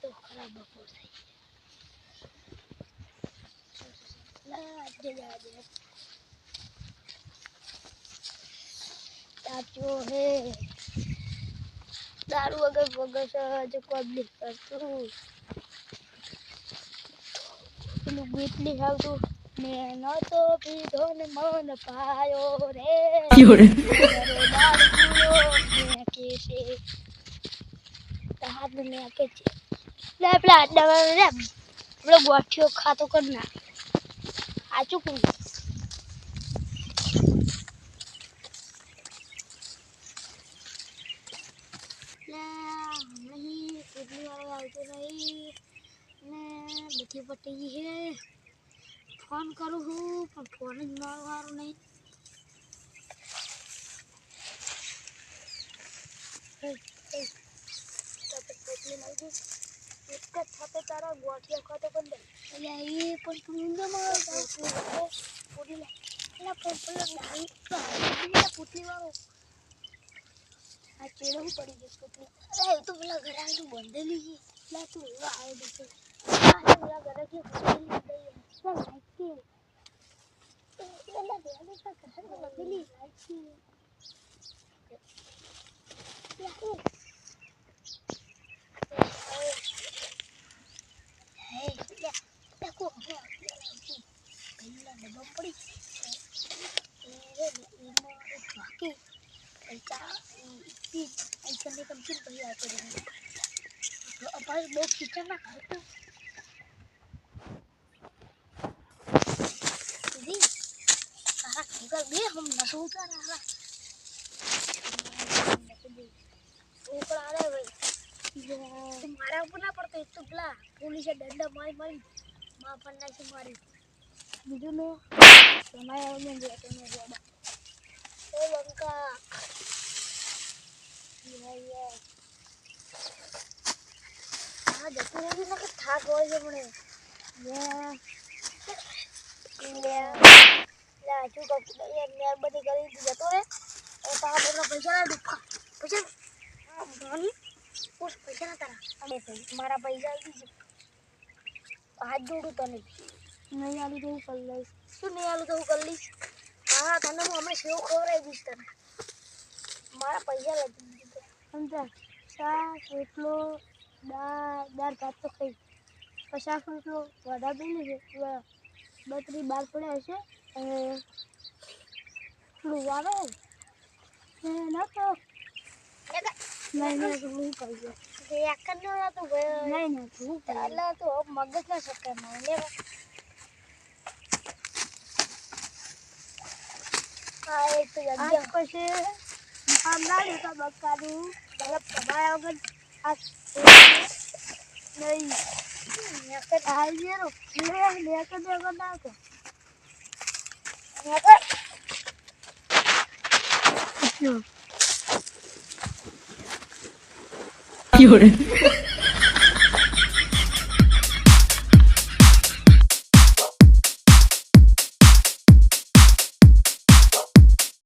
તો ખરાબ બપોર થઈ चाचो है दारू अगर वगर जो कोई करतु પેલું ગીત નહીં આવતું મેં તો પીધો ને મન પાયો રે દારૂ મેં કે છે હાથ મેં કે છે લે પેલા દવા રે પેલો ગોઠિયો ખાતો કર ના આ ચૂકું नहीं कितनी बार आते नहीं मैं बची पट्टी है फोन करूँ हूँ पर फोन ही मार नहीं इसका छापे तारा गोठिया खाते कर ले ये पर तुम इंदो मार पूरी ले ना पर नहीं पुतली वालों आ चेड़ो पड़ी जिसको अरे तो बोला घर आए तो बंदेली ही ला तू आए देखो आ बोला घर के बंदेली गई है ना लाइक के ये ना दे अभी तक घर में बंदेली लाइक के या ओ हे या देखो पहला डब्बा पड़ी ये बाकी ऐसा नहीं कंप्लीट भई आते रहेंगे तो अब दो किचन ना खाते जी सारा घर में हम नसूता रहा ऊपर आ रहे भाई तुम्हारा ऊपर ना पड़ता तो प्ला पुलिस से डंडा मारी मारी मां पन्ना से मारी बीजू नो समय में जाते हैं ज्यादा ए लंका ये हां जतो रे ना थाक होय છે મને લે આજુ તો એ મેર બધી કરી જતો રે એ પા બધા પૈસા ના દુખા પૈસા ધોની ઉસ પૈસા ના તારા અબે મારા પૈસા આવી છે હાથ જોડું તને નહીં આલું તો હું કરી લઈશ શું નહીં આલું તો હું કરી લઈશ હા તને હું હમણાં સેવ ખવડાવી દઈશ તને મારા પૈસા લઈ સમજા શાક રોટલો દાળ ભાત તો ખાઈ પછી શાક રોટલો વડા બની છે બત્રી બાર પડ્યા હશે અને ફ્લૂ આવે ના તો નહીં હું કહી દઉં એક જ તો નહીં હું એટલે તો મગજ ના શક્કર ના લે હા એક તો જગ્યા પછી આમ ના લેતા બકાનું મતલબ તમારા વગર આ નહીં નેકર આવી રો નેકર દે વગર ના કે નેકર